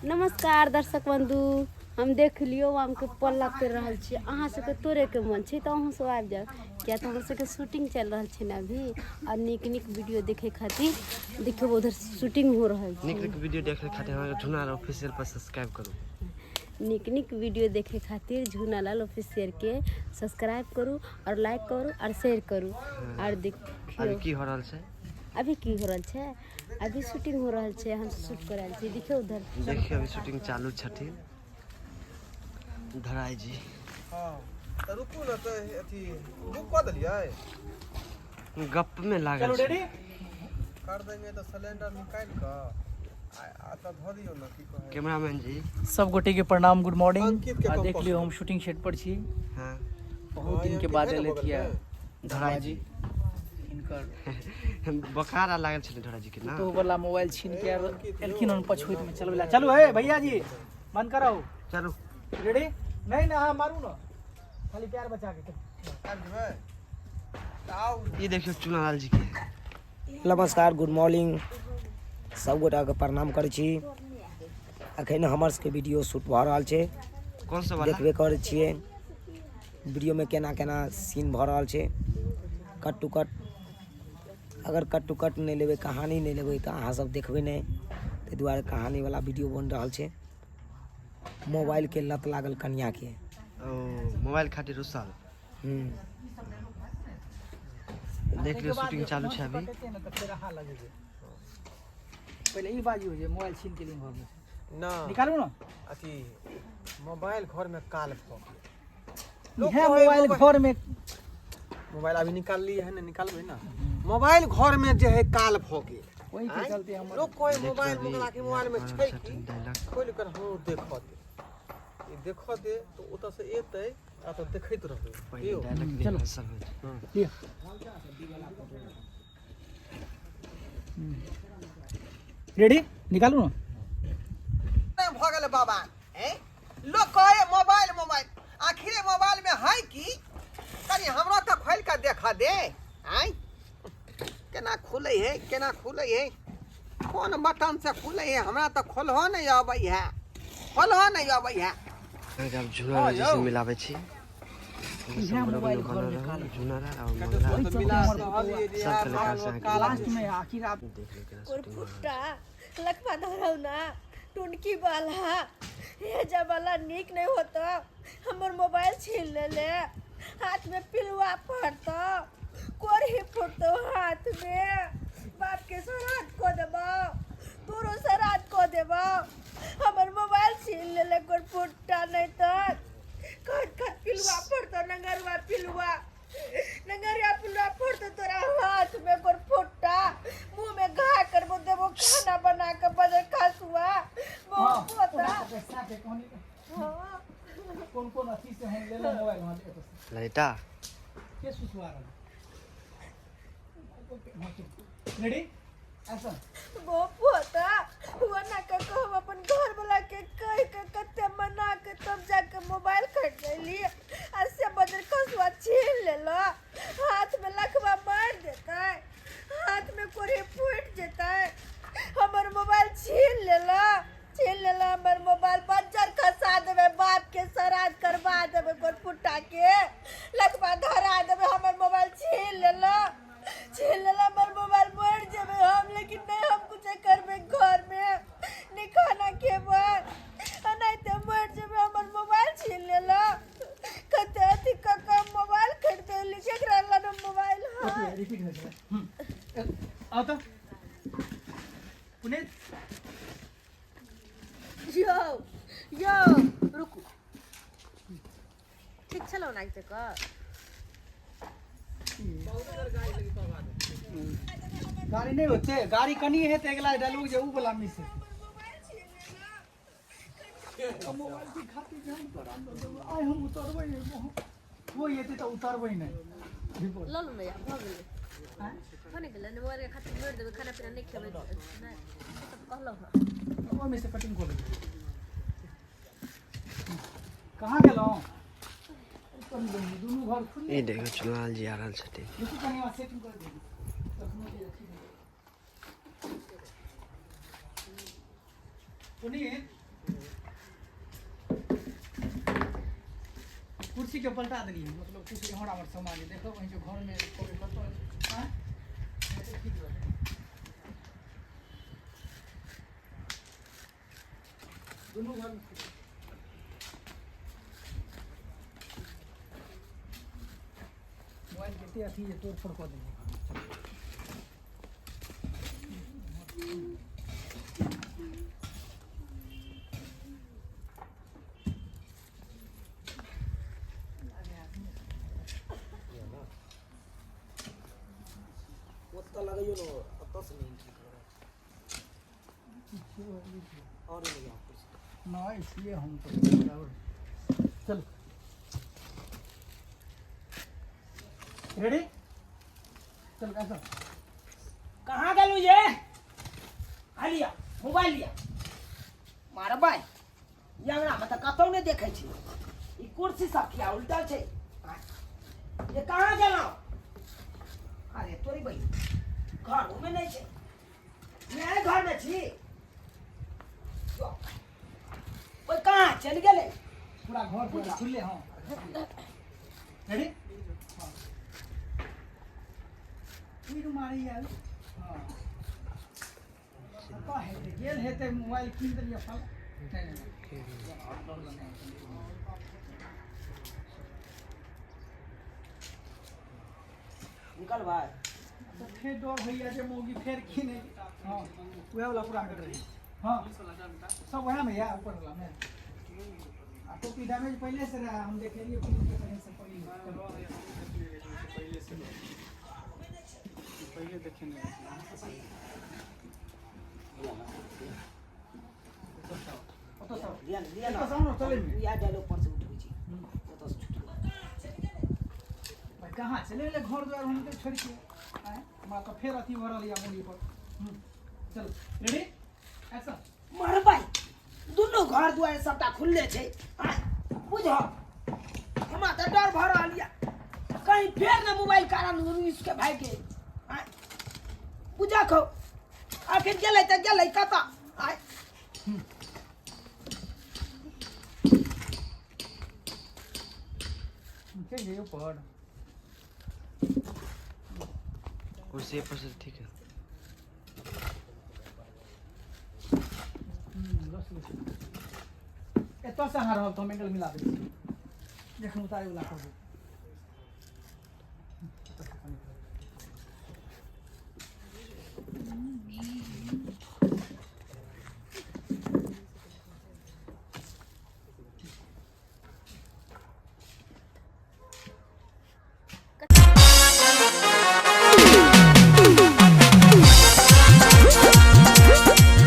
नमस्कार दर्शक बंधु, हम देख लियो हम के पल्ला कर रहल छी। अहाँ सबके तोरे के मन छै त अहाँ सब आबि जाओ, क्या तो हमर सबके शूटिंग चल रहल छै ना अभी। और निक निक वीडियो देखे खातिर देखियो उधर शूटिंग हो रहल छै। निक निक वीडियो देखे खातिर हमारे झुनार ऑफिशियल पर सब्सक्राइब करू। निक निक वीडियो देखे खातिर झुनालाल ऑफिशियल के सब्सक्राइब करू और लाइक करू और शेयर करू। और देखियो अभी की हो रहल छै? अभी की हो रहल छै? अभी शूटिंग हो रहल छै, हम शूट कर रहल छी। देखियो उधर देखिए अभी शूटिंग चालू छथि धराई जी। हां त रुकू न त अथी बुक क देलियै गप में लागल चलो छै। रेडी कर देंगे तो सिलेंडर निकाल क आ त ध दियौ न की कहे कैमरामैन जी सब गोटे के प्रणाम, गुड मॉर्निंग। अंकित के आ कम देख लियो पसंद। हम शूटिंग सेट पर छी। हां बहुत दिन के अंकित बाद है ना एले बगल थिया में? धराई जी इनकर बुखार आ लागल छै धरा जी के ना। तो वाला मोबाइल छीन के एलखिन उन पछोइत में चलबेला। चलो हे भैया जी बंद करो। चलो रेडी? नहीं ना, मारू ना, खाली प्यार बचा के। कर देबै आओ ये देखियो चुनालाल जी के। नमस्कार, गुड मॉर्निंग। सब गोटा के प्रणाम करै छी। अखन हमर सबके वीडियो शूट भऽ रहल छै, कौन सा वाला? देखबे करै छियै वीडियो में केना केना सीन भऽ रहल छै। कट टू कट, अगर कट टू कट नहीं लेबै, कहानी नहीं लेबै तऽ अहाँ सब देखबै नहीं। ताहि दुआरे कहानी वाला वीडियो बन रहल छै। मोबाइल के लत लागल कन्या के। ओ मोबाइल खातिर रुसल। देख लियो शूटिंग चालू छै अभी। पहले ई बाजू जे मोबाइल छीन के लिए घर में ना निकालू ना। अथी मोबाइल घर में काल भ है मोबाइल घर में मोबाइल अभी निकाल लिए है ना, निकालबै ना। मोबाइल घर में जे है काल भ गेल वही के चलते हम लोग कोई मोबाइल मंगला के मोबाइल में छै की डायलॉग खोल कर हम देखत ये देखत दे तो ओत से एतै आ तो देखैत रहबै। पहले डायलॉग चलो। रिहर्सल होय। लिया। रेडी? निकालू ना। भ गेल बाबा हैं लोग कहे मोबाइल मोबाइल आखिर मोबाइल में है की तनी हमरा तो खोल के देखा दे हैं केना खुले है केना खुले है कौन बटन से खुले है हमरा तो खोलहो नहीं आबै है खोलहो नहीं आबै है। अब झुनार जी से मिलाबै छी। इहे मोबाइल घर में काल झुनारा और मंगला सब कलाकार से आके लास्ट में आखिर आप देख लो केना और शूटिंग हो रहल फुट्टा लखपा धरौ ना टुनकी वाला ये जब वाला निक नहीं होता हमर मोबाइल छीन ले ले हाथ में पिलवा पड़ता कोरही फुटतो हाथ में बाप के सराद को देबो तोरो सराद को देबो हमर मोबाइल छीन ले ले कोर फुट्टा नहीं तो खट खट पिलवा पड़ता नंगरवा पिलवा नंगरिया पिलवा पड़ता तोरा हाथ में कोर फुट्टा मुंह में घा कर वो देबो खाना बना के बजे खासुआ बहुत होता हाँ कौन कौन अथी से हम ले लो मोबाइल वहां ले तो लाइटा के सुसवा रहा। रेडी? एक्शन। बहुत होता हुआ ना का हम अपन घर वाला के कह के कते मना के तब जाके मोबाइल खरीद लेली ऐसे बजर खासुआ छीन ले लो हाथ में लखवा मार देता है हाथ में कोरी फूट जाता है हमर मोबाइल छीन ले लो हमर मोबाइल बजर खसा देबे बाप के श्राद्ध करवा देबे कोन फुट्टा के लखवा धरा देबे हमर मोबाइल छीन ले लो हमर मोबाइल मर जाबे हम लेकिन नहीं हम कुछ करबे घर में नहीं खाना खेबे नहीं तो मर जाबे हमर मोबाइल छीन ले लो कते अथी का मोबाइल खरीद ली केकरा ला मोबाइल है रिपीट हो जाए। आओ तो पुनीत यो रुकू ठीक चलो ना इते का गाड़ी नहीं होते गाड़ी कनी है तो अगला डालू जे ऊ वाला मिस है मोबाइल की खातिर जान पर आय हम उतरबै वो येते तो उतरबै नहीं लो लो या भ गेलै हैं कोने गेलै ने मोबाइल के खातिर मोड़ देबे खाना पीना नहीं खेबै नहीं तो कहलो ह वो में से कटिंग कर कहां गेलो दोनों घर खुले ये देखो चुनाल जी आ रहल छथिन। देखो कहीं सेटिंग कर दे पुनीत के पलटा देलिए मतलब कुछ एहन हमर सामान है देखो वहीं जो घर में कोई करतो हां ठीक है दोनों घर मोबाइल केते अथी है तोड़ फोड़ कर देंगे ओत्ता लगाइयो न अत्ता से नहीं ठीक हो और ले जाओ ना इसलिए हम तो चल रेडी चल ऐसा कहाँ गेलू ये आ लिया मोबाइल लिया मारा भाई ये अंगना में तो कतौ नहीं देखे छी ई कुर्सी सब किया उल्टा छे ये कहाँ गेलो अरे तोरी भाई घर में नहीं छे मैं घर में छी ओए कहाँ चल गेले पूरा घर पूरा खुले हां रेडी हां तीर मारी यार हां का है गेल हेते मोबाइल किन दिया फल निकल भाई तो फिर डर भैया जे मोगी फेर किने हां वह वाला पूरा कर रही हां सब वहां में या ऊपर वाला में आ तो की डैमेज पहले से रहा हम देख लिए फिल्म के पहले से पहले देखे नहीं तो सब लिया लिया तो सामने चले में या डालो ऊपर से उठ गई तो से छूट भाई कहां चले ले घर द्वार हम के छोड़ के आए मां का फेर अथी भरल या मुंडी पर चल रेडी एक्शन मार भाई दोनों घर द्वार सबटा खुले छे बुझो हमरा त डर भर आ लिया कहीं फेर ना मोबाइल कारण इसके भाई के बुझा खो आखिर गेलै त गेलै कता आय चल ये ऊपर कुर्सी पर से ठीक है एतो से हार हम तो मेंगल मिला दे जखन उतारे वाला कर